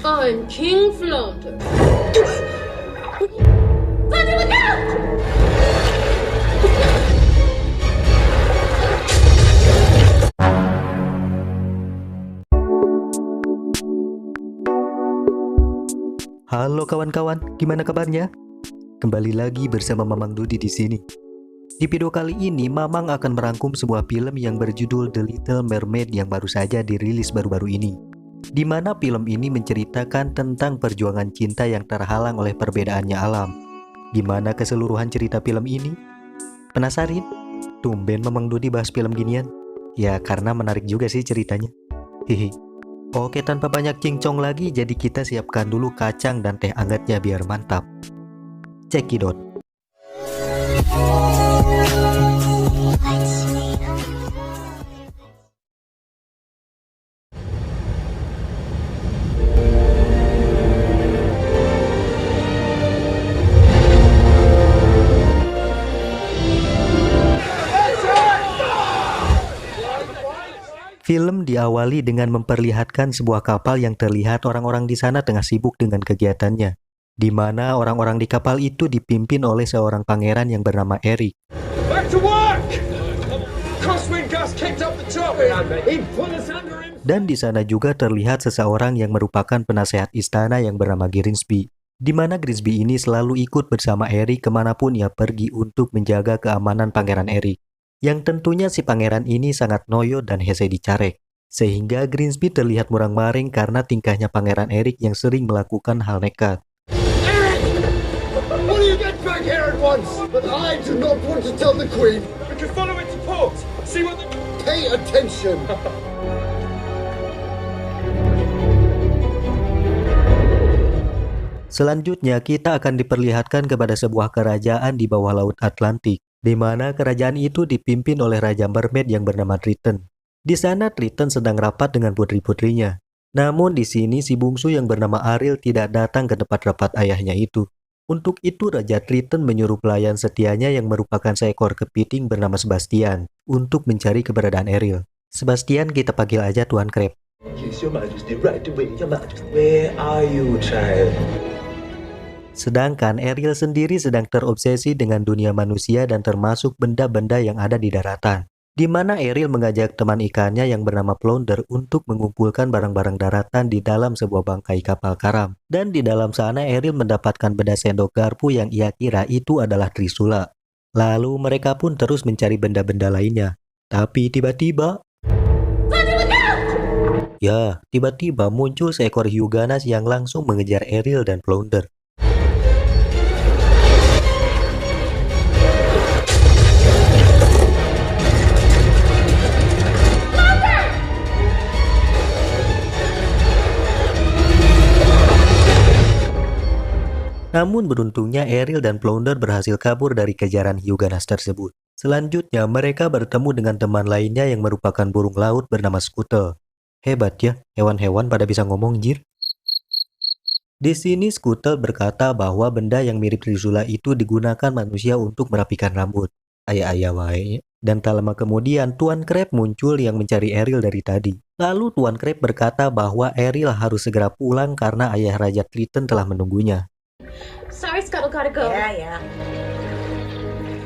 I'm King Flounder. Flounder, look out! Halo kawan-kawan, gimana kabarnya? Kembali lagi bersama Mamang Dudi di sini. Di video kali ini, Mamang akan merangkum sebuah film yang berjudul The Little Mermaid yang baru saja dirilis baru-baru ini. Di mana film ini menceritakan tentang perjuangan cinta yang terhalang oleh perbedaannya alam. Gimana keseluruhan cerita film ini? Penasaran? Tumben Mamang Dudi bahas film ginian? Ya karena menarik juga sih ceritanya. Hihi. Oke, tanpa banyak cincong lagi, jadi kita siapkan dulu kacang dan teh hangatnya biar mantap. Cekidot. Film diawali dengan memperlihatkan sebuah kapal yang terlihat orang-orang di sana tengah sibuk dengan kegiatannya, di mana orang-orang di kapal itu dipimpin oleh seorang pangeran yang bernama Eric. Dan di sana juga terlihat seseorang yang merupakan penasehat istana yang bernama Grimsby, di mana Grimsby ini selalu ikut bersama Eric kemanapun ia pergi untuk menjaga keamanan pangeran Eric. Yang tentunya si pangeran ini sangat noyo dan hese dicarek, sehingga Grimsby terlihat murang-maring karena tingkahnya pangeran Eric yang sering melakukan hal nekat. Eric! Will you get back here at once? But I do not want to tell the Queen. We can follow it to port. See what the... Pay attention! Selanjutnya kita akan diperlihatkan kepada sebuah kerajaan di bawah laut Atlantik, di mana kerajaan itu dipimpin oleh Raja Mermaid yang bernama Triton. Di sana Triton sedang rapat dengan putri-putrinya. Namun di sini si bungsu yang bernama Ariel tidak datang ke tempat rapat ayahnya itu. Untuk itu Raja Triton menyuruh pelayan setianya yang merupakan seekor kepiting bernama Sebastian untuk mencari keberadaan Ariel. Sebastian kita panggil aja Tuan Crab. Yes, Your Majesty, right away, Your Majesty. Where are you, child? Sedangkan Ariel sendiri sedang terobsesi dengan dunia manusia dan termasuk benda-benda yang ada di daratan. Di mana Ariel mengajak teman ikannya yang bernama Flounder untuk mengumpulkan barang-barang daratan di dalam sebuah bangkai kapal karam. Dan di dalam sana Ariel mendapatkan benda sendok garpu yang ia kira itu adalah trisula. Lalu mereka pun terus mencari benda-benda lainnya. Tapi tiba-tiba... Ya, tiba-tiba muncul seekor hiu ganas yang langsung mengejar Ariel dan Flounder. Namun beruntungnya Ariel dan Flounder berhasil kabur dari kejaran hiu ganas tersebut. Selanjutnya mereka bertemu dengan teman lainnya yang merupakan burung laut bernama Scuttle. Hebat ya, hewan-hewan pada bisa ngomong jir. Di sini Scuttle berkata bahwa benda yang mirip trisula itu digunakan manusia untuk merapikan rambut. Ayah-ayah wae. Dan tak lama kemudian Tuan Crab muncul yang mencari Ariel dari tadi. Lalu Tuan Crab berkata bahwa Ariel harus segera pulang karena ayah Raja Triton telah menunggunya. Sorry, Scuttle, gotta go. Yeah.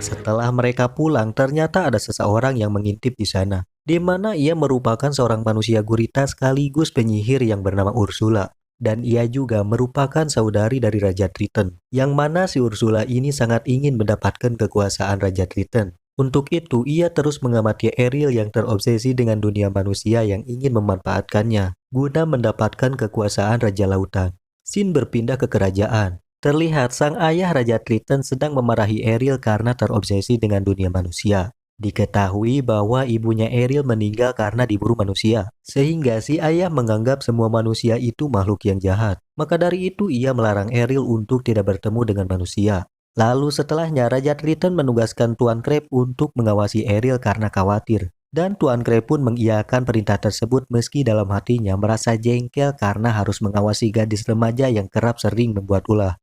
Setelah mereka pulang, ternyata ada seseorang yang mengintip di sana, di mana ia merupakan seorang manusia gurita sekaligus penyihir yang bernama Ursula. Dan ia juga merupakan saudari dari Raja Triton, yang mana si Ursula ini sangat ingin mendapatkan kekuasaan Raja Triton. Untuk itu, ia terus mengamati Ariel yang terobsesi dengan dunia manusia yang ingin memanfaatkannya, guna mendapatkan kekuasaan Raja Lautan. Scene berpindah ke kerajaan. Terlihat sang ayah Raja Triton sedang memarahi Ariel karena terobsesi dengan dunia manusia. Diketahui bahwa ibunya Ariel meninggal karena diburu manusia, sehingga si ayah menganggap semua manusia itu makhluk yang jahat. Maka dari itu ia melarang Ariel untuk tidak bertemu dengan manusia. Lalu setelahnya Raja Triton menugaskan Tuan Crab untuk mengawasi Ariel karena khawatir. Dan Tuan Crab pun mengiyakan perintah tersebut meski dalam hatinya merasa jengkel karena harus mengawasi gadis remaja yang kerap sering membuat ulah.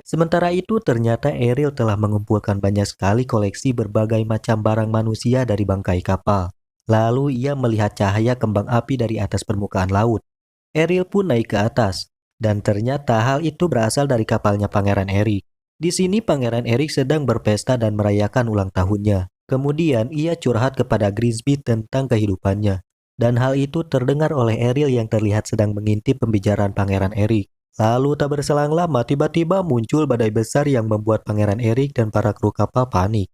Sementara itu ternyata Ariel telah mengumpulkan banyak sekali koleksi berbagai macam barang manusia dari bangkai kapal. Lalu ia melihat cahaya kembang api dari atas permukaan laut. Ariel pun naik ke atas, dan ternyata hal itu berasal dari kapalnya Pangeran Eric. Di sini Pangeran Eric sedang berpesta dan merayakan ulang tahunnya. Kemudian ia curhat kepada Grimsby tentang kehidupannya. Dan hal itu terdengar oleh Ariel yang terlihat sedang mengintip pembicaraan Pangeran Eric. Lalu tak berselang lama tiba-tiba muncul badai besar yang membuat Pangeran Eric dan para kru kapal panik.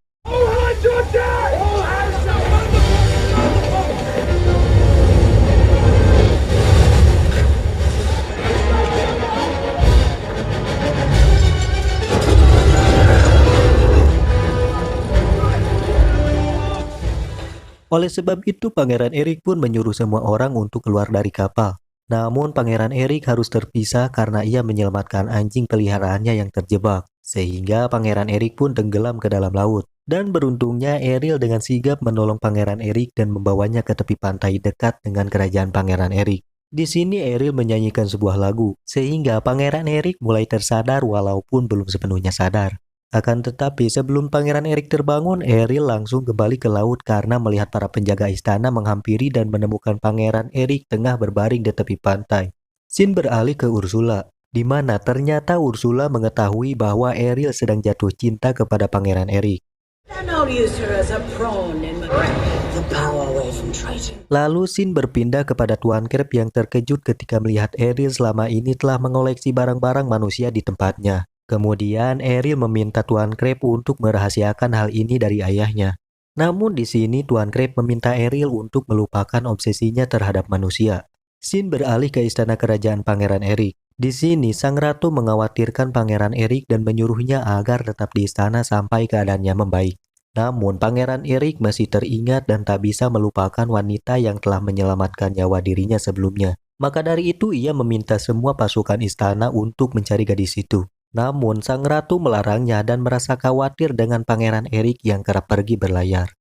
Oleh sebab itu Pangeran Eric pun menyuruh semua orang untuk keluar dari kapal. Namun Pangeran Eric harus terpisah karena ia menyelamatkan anjing peliharaannya yang terjebak. Sehingga Pangeran Eric pun tenggelam ke dalam laut. Dan beruntungnya Ariel dengan sigap menolong Pangeran Eric dan membawanya ke tepi pantai dekat dengan kerajaan Pangeran Eric. Di sini Ariel menyanyikan sebuah lagu, sehingga Pangeran Eric mulai tersadar walaupun belum sepenuhnya sadar. Akan tetapi sebelum Pangeran Eric terbangun, Ariel langsung kembali ke laut karena melihat para penjaga istana menghampiri dan menemukan Pangeran Eric tengah berbaring di tepi pantai. Scene beralih ke Ursula, di mana ternyata Ursula mengetahui bahwa Ariel sedang jatuh cinta kepada Pangeran Eric. Lalu Scene berpindah kepada Tuan Crab yang terkejut ketika melihat Ariel selama ini telah mengoleksi barang-barang manusia di tempatnya. Kemudian Ariel meminta Tuan Crab untuk merahasiakan hal ini dari ayahnya. Namun di sini Tuan Crab meminta Ariel untuk melupakan obsesinya terhadap manusia. Scene beralih ke istana kerajaan Pangeran Eric. Di sini sang ratu mengkhawatirkan Pangeran Eric dan menyuruhnya agar tetap di istana sampai keadaannya membaik. Namun Pangeran Eric masih teringat dan tak bisa melupakan wanita yang telah menyelamatkan nyawa dirinya sebelumnya. Maka dari itu ia meminta semua pasukan istana untuk mencari gadis itu. Namun sang ratu melarangnya dan merasa khawatir dengan Pangeran Eric yang kerap pergi berlayar.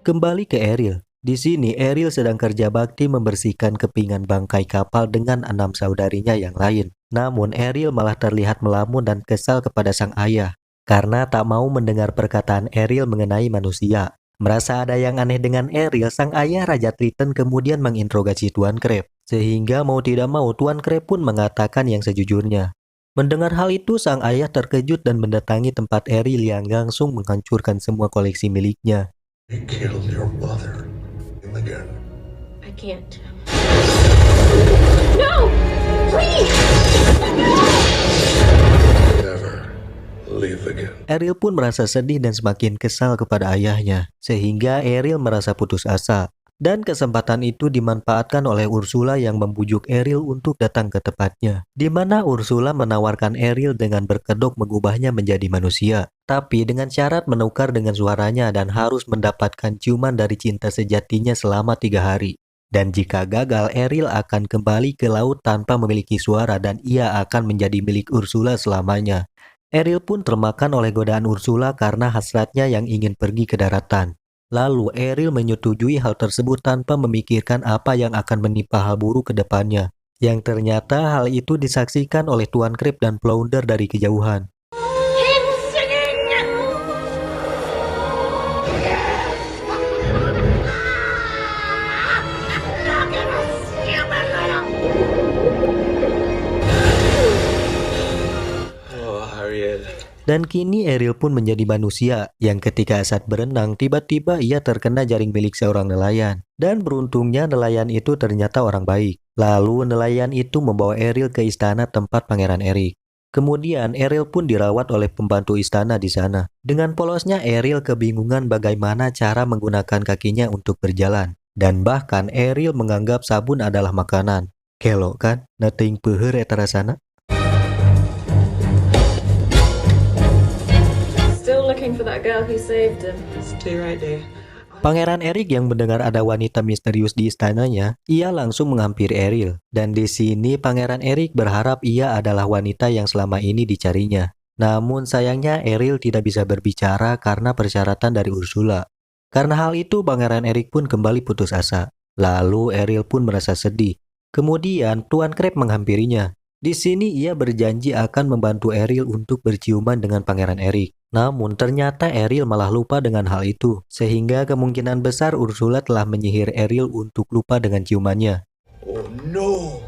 Kembali ke Ariel. Di sini Ariel sedang kerja bakti membersihkan kepingan bangkai kapal dengan 6 saudarinya yang lain. Namun Ariel malah terlihat melamun dan kesal kepada sang ayah karena tak mau mendengar perkataan Ariel mengenai manusia. Merasa ada yang aneh dengan Ariel, sang ayah Raja Triton kemudian menginterogasi Tuan Crab. Sehingga mau tidak mau Tuan Crab pun mengatakan yang sejujurnya. Mendengar hal itu, sang ayah terkejut dan mendatangi tempat Ariel yang langsung menghancurkan semua koleksi miliknya. You killed your mother again. I can't. No! Please! Never leave again. Ariel pun merasa sedih dan semakin kesal kepada ayahnya, sehingga Ariel merasa putus asa. Dan kesempatan itu dimanfaatkan oleh Ursula yang membujuk Ariel untuk datang ke tempatnya, di mana Ursula menawarkan Ariel dengan berkedok mengubahnya menjadi manusia, tapi dengan syarat menukar dengan suaranya dan harus mendapatkan ciuman dari cinta sejatinya selama 3 hari. Dan jika gagal, Ariel akan kembali ke laut tanpa memiliki suara dan ia akan menjadi milik Ursula selamanya. Ariel pun termakan oleh godaan Ursula karena hasratnya yang ingin pergi ke daratan. Lalu Ariel menyetujui hal tersebut tanpa memikirkan apa yang akan menimpa hal buruk ke depannya. Yang ternyata hal itu disaksikan oleh Tuan Crab dan Flounder dari kejauhan. Him singing! Oh, Ariel. Dan kini Ariel pun menjadi manusia yang ketika saat berenang tiba-tiba ia terkena jaring milik seorang nelayan. Dan beruntungnya nelayan itu ternyata orang baik. Lalu nelayan itu membawa Ariel ke istana tempat Pangeran Eric. Kemudian Ariel pun dirawat oleh pembantu istana di sana. Dengan polosnya Ariel kebingungan bagaimana cara menggunakan kakinya untuk berjalan. Dan bahkan Ariel menganggap sabun adalah makanan. Kelok kan? Nating peuheur eta rasana. Still looking for that girl who saved him. Stay right there. Pangeran Eric yang mendengar ada wanita misterius di istananya, ia langsung menghampiri Ariel. Dan di sini Pangeran Eric berharap ia adalah wanita yang selama ini dicarinya. Namun sayangnya Ariel tidak bisa berbicara karena persyaratan dari Ursula. Karena hal itu Pangeran Eric pun kembali putus asa. Lalu Ariel pun merasa sedih. Kemudian Tuan Crab menghampirinya. Di sini ia berjanji akan membantu Ariel untuk berciuman dengan Pangeran Eric. Namun ternyata Ariel malah lupa dengan hal itu, sehingga kemungkinan besar Ursula telah menyihir Ariel untuk lupa dengan ciumannya. Oh no!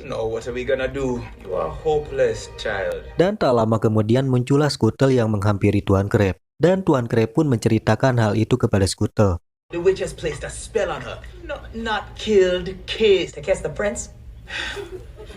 No, what are we gonna do? You are hopeless, child. Dan tak lama kemudian muncullah Scuttle yang menghampiri Tuan Crab. Dan Tuan Crab pun menceritakan hal itu kepada Scuttle. The witch has placed a spell on her. No, not killed, kissed. To kiss the prince?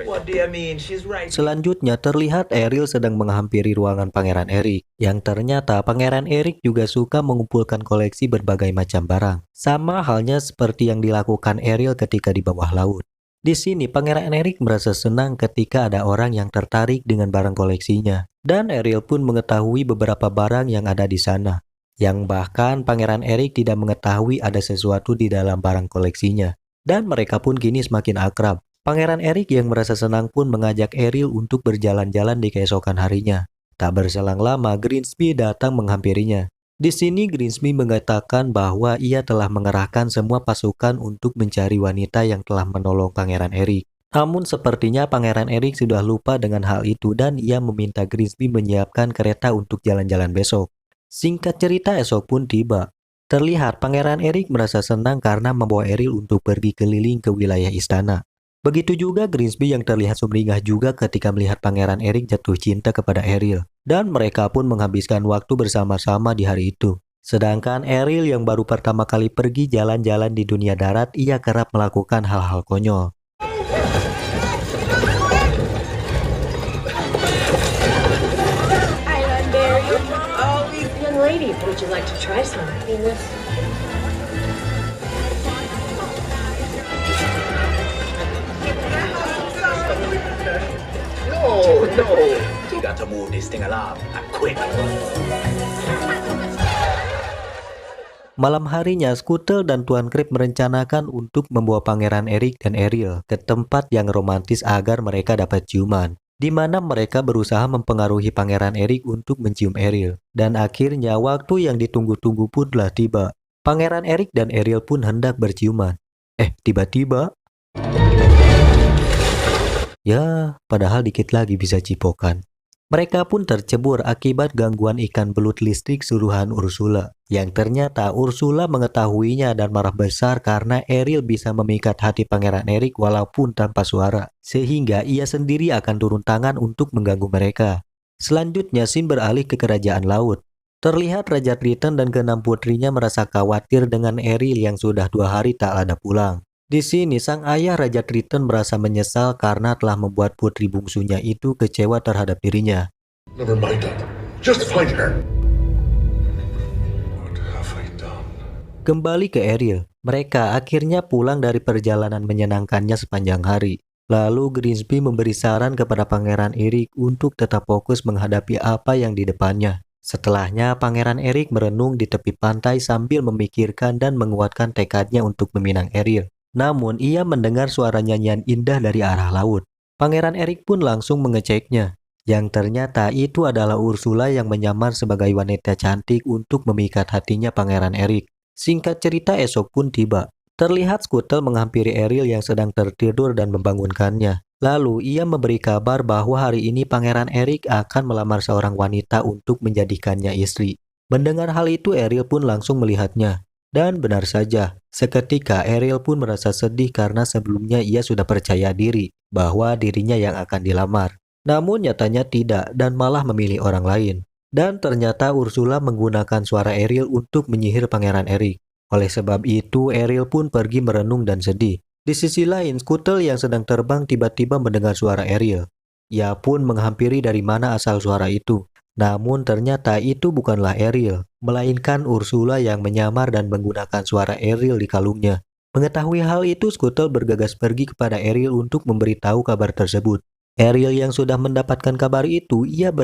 What do you mean? She's right. Selanjutnya terlihat Ariel sedang menghampiri ruangan Pangeran Eric. Yang ternyata Pangeran Eric juga suka mengumpulkan koleksi berbagai macam barang. Sama halnya seperti yang dilakukan Ariel ketika di bawah laut. Di sini Pangeran Eric merasa senang ketika ada orang yang tertarik dengan barang koleksinya. Dan Ariel pun mengetahui beberapa barang yang ada di sana. Yang bahkan Pangeran Eric tidak mengetahui ada sesuatu di dalam barang koleksinya. Dan mereka pun kini semakin akrab. Pangeran Eric yang merasa senang pun mengajak Ariel untuk berjalan-jalan di keesokan harinya. Tak berselang lama, Greensby datang menghampirinya. Di sini Greensby mengatakan bahwa ia telah mengerahkan semua pasukan untuk mencari wanita yang telah menolong Pangeran Eric. Namun sepertinya Pangeran Eric sudah lupa dengan hal itu dan ia meminta Greensby menyiapkan kereta untuk jalan-jalan besok. Singkat cerita, esok pun tiba. Terlihat Pangeran Eric merasa senang karena membawa Ariel untuk pergi keliling ke wilayah istana. Begitu juga Greensby yang terlihat sumringah juga ketika melihat Pangeran Eric jatuh cinta kepada Ariel. Dan mereka pun menghabiskan waktu bersama-sama di hari itu. Sedangkan Ariel yang baru pertama kali pergi jalan-jalan di dunia darat, ia kerap melakukan hal-hal konyol. Young lady, would you like to try some? No. You got to move this thing along, and quick. Malam harinya, Scuttle dan Tuan Crab merencanakan untuk membawa Pangeran Eric dan Ariel ke tempat yang romantis agar mereka dapat ciuman. Di mana mereka berusaha mempengaruhi Pangeran Eric untuk mencium Ariel. Dan akhirnya waktu yang ditunggu-tunggu pun telah tiba. Pangeran Eric dan Ariel pun hendak berciuman. Tiba-tiba... Ya, padahal dikit lagi bisa cipokan. Mereka pun tercebur akibat gangguan ikan belut listrik suruhan Ursula. Yang ternyata Ursula mengetahuinya dan marah besar karena Ariel bisa memikat hati Pangeran Eric walaupun tanpa suara. Sehingga ia sendiri akan turun tangan untuk mengganggu mereka. Selanjutnya scene beralih ke kerajaan laut. Terlihat Raja Triton dan keenam putrinya merasa khawatir dengan Ariel yang sudah 2 hari tak ada pulang. Di sini sang ayah Raja Triton merasa menyesal karena telah membuat putri bungsunya itu kecewa terhadap dirinya. Never mind that. Just find her. What have I done? Kembali ke Ariel, mereka akhirnya pulang dari perjalanan menyenangkannya sepanjang hari. Lalu Greensby memberi saran kepada Pangeran Eric untuk tetap fokus menghadapi apa yang di depannya. Setelahnya, Pangeran Eric merenung di tepi pantai sambil memikirkan dan menguatkan tekadnya untuk meminang Ariel. Namun, ia mendengar suara nyanyian indah dari arah laut. Pangeran Eric pun langsung mengeceknya. Yang ternyata itu adalah Ursula yang menyamar sebagai wanita cantik untuk memikat hatinya Pangeran Eric. Singkat cerita, esok pun tiba. Terlihat Scuttle menghampiri Ariel yang sedang tertidur dan membangunkannya. Lalu, ia memberi kabar bahwa hari ini Pangeran Eric akan melamar seorang wanita untuk menjadikannya istri. Mendengar hal itu, Ariel pun langsung melihatnya. Dan benar saja, seketika Ariel pun merasa sedih karena sebelumnya ia sudah percaya diri bahwa dirinya yang akan dilamar. Namun nyatanya tidak dan malah memilih orang lain. Dan ternyata Ursula menggunakan suara Ariel untuk menyihir Pangeran Eric. Oleh sebab itu, Ariel pun pergi merenung dan sedih. Di sisi lain, Scuttle yang sedang terbang tiba-tiba mendengar suara Ariel. Ia pun menghampiri dari mana asal suara itu. Namun ternyata itu bukanlah Ariel, melainkan Ursula yang menyamar dan menggunakan suara Ariel di kalungnya. Mengetahui hal itu, Scuttle bergegas pergi kepada Ariel untuk memberitahu kabar tersebut. Ariel yang sudah mendapatkan kabar itu, ia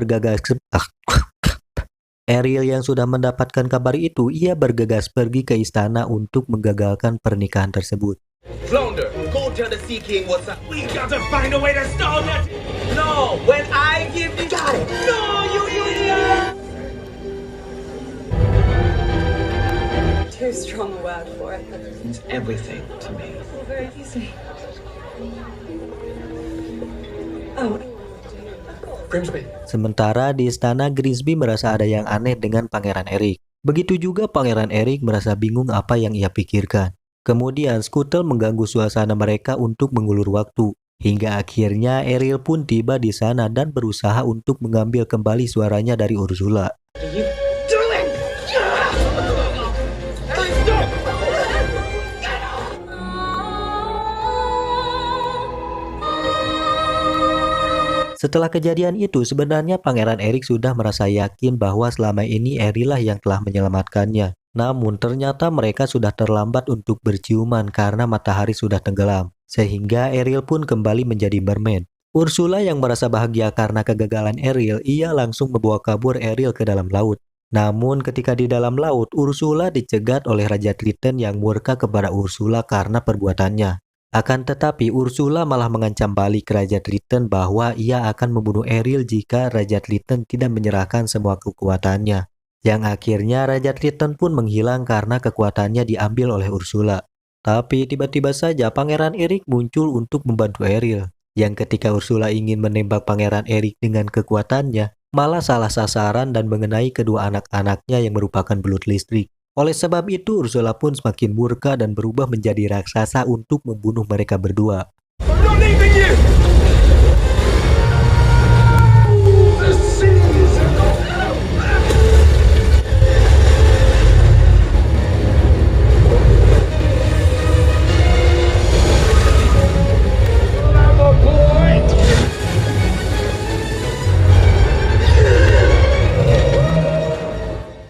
bergegas pergi ke istana untuk menggagalkan pernikahan tersebut. Flounder, go tell the Sea King what's up. We gotta find a way to stop that. No, when I give you... Got it. No, you idiot! Too strong a word for it. It's everything to me. Very easy. Oh, Grimsby. Sementara di istana, Grimsby merasa ada yang aneh dengan Pangeran Eric. Begitu juga Pangeran Eric merasa bingung apa yang ia pikirkan. Kemudian Scuttle mengganggu suasana mereka untuk mengulur waktu. Hingga akhirnya Ariel pun tiba di sana dan berusaha untuk mengambil kembali suaranya dari Ursula. what are you doing? Hey, stop! Setelah kejadian itu, sebenarnya Pangeran Eric sudah merasa yakin bahwa selama ini Ariel lah yang telah menyelamatkannya. Namun ternyata mereka sudah terlambat untuk berciuman karena matahari sudah tenggelam. Sehingga Ariel pun kembali menjadi mermaid. Ursula yang merasa bahagia karena kegagalan Ariel, ia langsung membawa kabur Ariel ke dalam laut. Namun ketika di dalam laut, Ursula dicegat oleh Raja Triton yang murka kepada Ursula karena perbuatannya. Akan tetapi Ursula malah mengancam balik Raja Triton bahwa ia akan membunuh Ariel jika Raja Triton tidak menyerahkan semua kekuatannya. Yang akhirnya Raja Triton pun menghilang karena kekuatannya diambil oleh Ursula. Tapi tiba-tiba saja Pangeran Eric muncul untuk membantu Ariel. Yang ketika Ursula ingin menembak Pangeran Eric dengan kekuatannya, malah salah sasaran dan mengenai kedua anak-anaknya yang merupakan belut listrik. Oleh sebab itu, Ursula pun semakin murka dan berubah menjadi raksasa untuk membunuh mereka berdua. I'm not leaving you! The seas have gone. I'm a boy!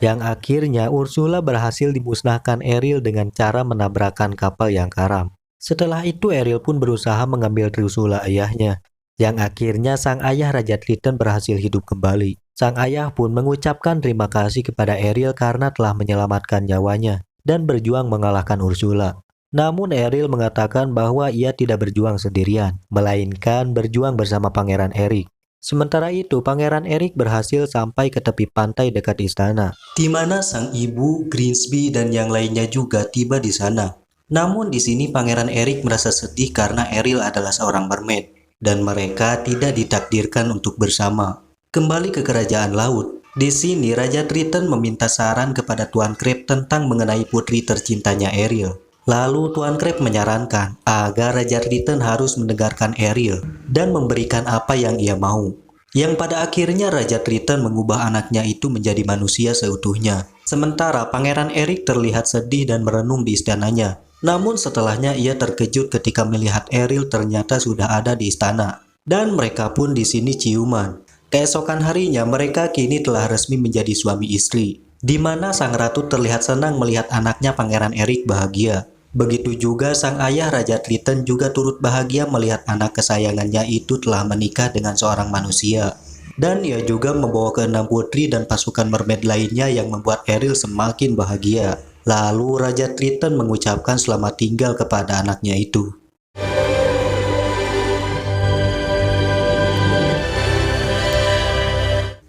Yang akhirnya Ursula berhasil dimusnahkan Ariel dengan cara menabrakkan kapal yang karam. Setelah itu Ariel pun berusaha mengambil Ursula ayahnya. Yang akhirnya sang ayah Raja Triton berhasil hidup kembali. Sang ayah pun mengucapkan terima kasih kepada Ariel karena telah menyelamatkan nyawanya dan berjuang mengalahkan Ursula. Namun Ariel mengatakan bahwa ia tidak berjuang sendirian, melainkan berjuang bersama Pangeran Eric. Sementara itu, Pangeran Eric berhasil sampai ke tepi pantai dekat istana, di mana sang ibu, Grimsby, dan yang lainnya juga tiba di sana. Namun di sini Pangeran Eric merasa sedih karena Ariel adalah seorang mermaid, dan mereka tidak ditakdirkan untuk bersama. Kembali ke kerajaan laut. Di sini Raja Triton meminta saran kepada Tuan Crab tentang mengenai putri tercintanya Ariel. Lalu Tuan Crab menyarankan agar Raja Triton harus mendengarkan Ariel dan memberikan apa yang ia mau. Yang pada akhirnya Raja Triton mengubah anaknya itu menjadi manusia seutuhnya. Sementara Pangeran Eric terlihat sedih dan merenung di istananya. Namun setelahnya ia terkejut ketika melihat Ariel ternyata sudah ada di istana. Dan mereka pun di sini ciuman. Keesokan harinya mereka kini telah resmi menjadi suami istri. Di mana sang ratu terlihat senang melihat anaknya Pangeran Eric bahagia. Begitu juga sang ayah Raja Triton juga turut bahagia melihat anak kesayangannya itu telah menikah dengan seorang manusia. Dan ia juga membawa ke-6 putri dan pasukan mermaid lainnya yang membuat Ariel semakin bahagia. Lalu Raja Triton mengucapkan selamat tinggal kepada anaknya itu.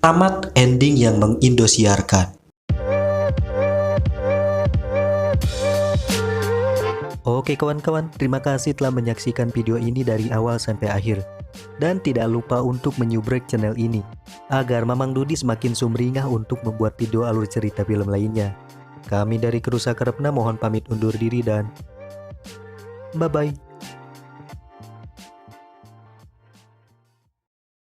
Tamat ending yang mengindosiarkan. Oke kawan-kawan, terima kasih telah menyaksikan video ini dari awal sampai akhir. Dan tidak lupa untuk menyubrek channel ini, agar Mamang Dudi semakin sumringah untuk membuat video alur cerita film lainnya. Kami dari Kru Sakrepna mohon pamit undur diri dan bye-bye.